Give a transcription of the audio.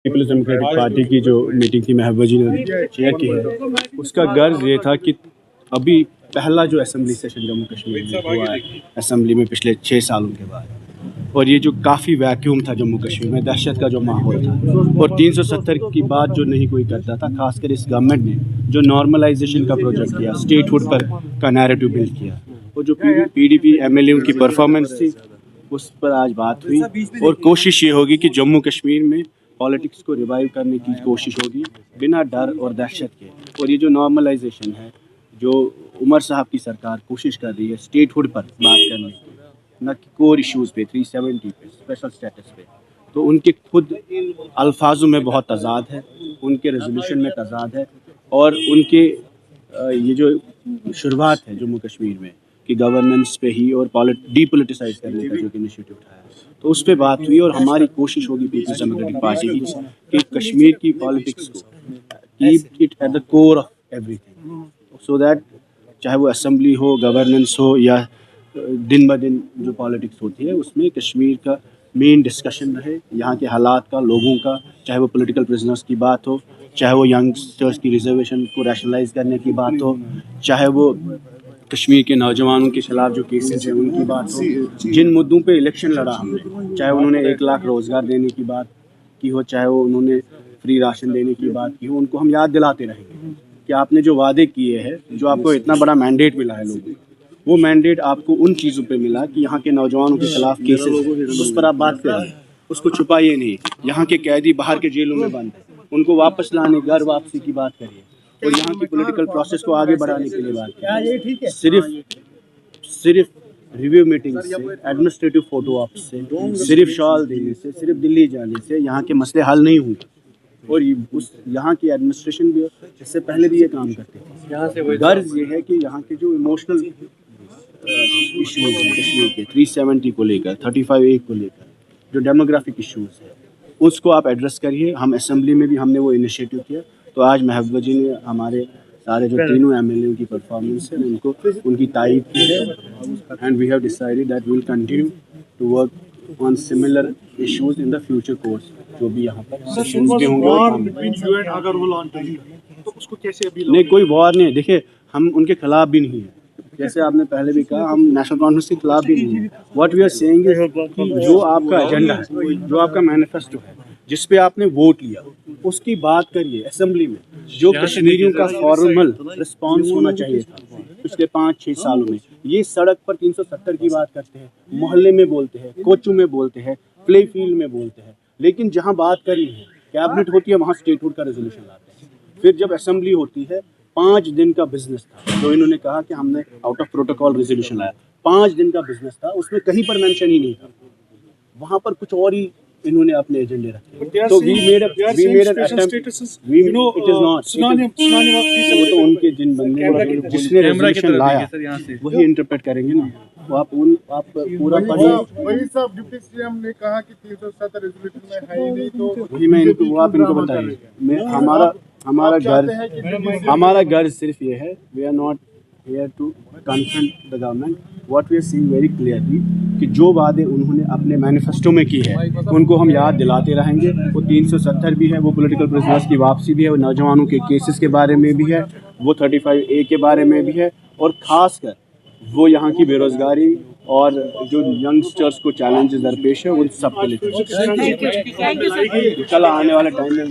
Peoples democratic party کی جو meeting تھی محبوبہ جی نے چیئر کی ہے، اس کا غرض یہ تھا کہ ابھی پہلا جو اسمبلی سیشن جموں کشمیر میں ہوا ہے اسمبلی میں پچھلے 6 سالوں کے بعد، اور یہ جو کافی ویکیوم تھا جموں کشمیر میں، دہشت کا جو ماحول تھا، اور 370 کی بات جو نہیں کوئی کرتا تھا، خاص کر اس گورنمنٹ نے جو نارملائزیشن کا پروجیکٹ کیا، اسٹیٹ ہوڈ پر کا نیریٹو بلڈ کیا، اور جو P D P M L A کی پرفارمنس تھی اس پر آج بات ہوئی، اور کوشش یہ ہوگی کہ جموں کشمیر میں پالیٹکس کو ریوائیو کرنے کی کوشش ہوگی بنا ڈر اور دہشت کے۔ اور یہ جو نارملائزیشن ہے، جو عمر صاحب کی سرکار کوشش کر رہی ہے اسٹیٹ ہوڈ پر بات کرنے کی، نہ کہ کور ایشوز پہ، 370 پہ، اسپیشل اسٹیٹس پہ، تو ان کے خود الفاظوں میں بہت تضاد ہے، ان کے ریزولوشن میں تضاد ہے، اور ان کے یہ جو شروعات ہے جموں کشمیر میں کہ گورننس پہ ہی اور ڈی پولیٹیسائز کرنے کا جو انیشیٹو اٹھایا ہے، تو اس پہ بات ہوئی۔ اور ہماری کوشش ہوگی پیپلز ڈیموکریٹک پارٹی کی کہ کشمیر کی پالیٹکس کو keep it at the core of everything, so that چاہے وہ اسمبلی ہو، گورننس ہو، یا دن بہ دن جو پالیٹکس ہوتی ہے، اس میں کشمیر کا مین ڈسکشن رہے، یہاں کے حالات کا، لوگوں کا، چاہے وہ پولیٹیکل پرزنرس کی بات ہو، چاہے وہ ینگسٹرس کی ریزرویشن کو ریشنلائز کرنے کی بات ہو، چاہے وہ کشمیر کے نوجوانوں کے خلاف جو کیسز ہیں ان کی بات ہو، جن مدعوں پہ الیکشن لڑا ہم نے، چاہے انہوں نے 1 لاکھ روزگار دینے کی بات کی ہو، چاہے وہ انہوں نے فری راشن دینے کی بات کی ہو، ان کو ہم یاد دلاتے رہیں گے کہ آپ نے جو وعدے کیے ہیں، جو آپ کو اتنا بڑا مینڈیٹ ملا ہے لوگوں کو، وہ مینڈیٹ آپ کو ان چیزوں پہ ملا کہ یہاں کے نوجوانوں کے خلاف کیسز، اس پر آپ بات کریں، اس کو چھپائیے نہیں، یہاں کے قیدی باہر کے جیلوں میں بند ہیں، ان کو واپس لانے، گھر واپسی کی بات کریے، اور یہاں کی پولیٹیکل پروسیس کو آگے بڑھانے کے لیے بات کریں۔ صرف ریویو میٹنگ سے، ایڈمنسٹریٹو فوٹو آپ سے، صرف شال دینے سے، صرف دلی جانے سے یہاں کے مسئلے حل نہیں ہوں گے، اور یہاں کی ایڈمنسٹریشن بھی اس سے پہلے بھی یہ کام کرتے تھے۔ غرض یہ ہے کہ یہاں کے جو ایموشنل ایشوز ہیں کشمیر کے، 370 کو لے کر، 35A کو لے کر، جو ڈیموگرافک ایشوز ہیں، اس کو آپ ایڈریس کریے۔ ہم اسمبلی میں بھی ہم نے وہ انیشیٹو کیا، تو آج محبوبہ جی نے ہمارے سارے جو تینوں ایم ایل اے کی پرفارمنس ہے ان کی تائید کی ہے، and we have decided that we will continue to work on similar issues in the future course, جو بھی یہاں پر سیشنز کے ہوں گے۔ نہیں، کوئی وار نہیں ہے، دیکھیں ہم ان کے خلاف بھی نہیں ہیں، جیسے آپ نے پہلے بھی کہا، ہم نیشنل کانفرنس کے خلاف بھی نہیں ہیں۔ واٹ وی آر سیئنگ کہ جو آپ کا ایجنڈا ہے، جو آپ کا مینیفیسٹو ہے، جس پہ آپ نے ووٹ لیا، اس کی بات کریے اسمبلی میں۔ جو کشمیریوں کا فارمل رسپانس ہونا چاہیے تھا پچھلے 5-6 سالوں میں، یہ سڑک پر 370 کی بات کرتے ہیں، محلے میں بولتے ہیں، کوچو میں بولتے ہیں، پلے فیلڈ میں بولتے ہیں، لیکن جہاں بات کرنی ہے، کیبنٹ ہوتی ہے، وہاں اسٹیٹ ہوڈ کا ریزولوشن لاتے ہیں۔ پھر جب اسمبلی ہوتی ہے، 5 دن کا بزنس تھا، جو انہوں نے کہا کہ ہم نے آؤٹ آف پروٹوکول ریزولوشن لایا، 5 دن کا بزنس تھا، اس میں کہیں پر مینشن ہی نہیں تھا، وہاں پر کچھ اور ہی انہوں نے اپنے ایجنڈے رکھے۔ تو we made it is not, تو ان کے جن بندے جس نے ریزولوشن لایا وہی انٹرپریٹ کریں گے نا، وہ آپ پورا پڑھیے۔ وہی صاحب ڈپٹی سی ایم نے کہا کہ 370 ریزولوشن میں ہے ہی نہیں، تو وہی میں ان کو، آپ ان کو بتائیے۔ ہمارا غرض صرف یہ ہے، we are not here to confront the government, what we are seeing very clearly کہ جو وعدے انہوں نے اپنے مینیفیسٹو میں کی ہے ان کو ہم یاد دلاتے رہیں گے۔ وہ 370 بھی ہے، وہ پولیٹیکل پرزنرس کی واپسی بھی ہے، وہ نوجوانوں کے کیسز کے بارے میں بھی ہے، وہ 35A کے بارے میں بھی ہے، اور خاص کر وہ یہاں کی بے روزگاری اور جو ینگسٹرس کو چیلنجز درپیش ہے، ان سب کے لیے کل آنے والے ٹائم میں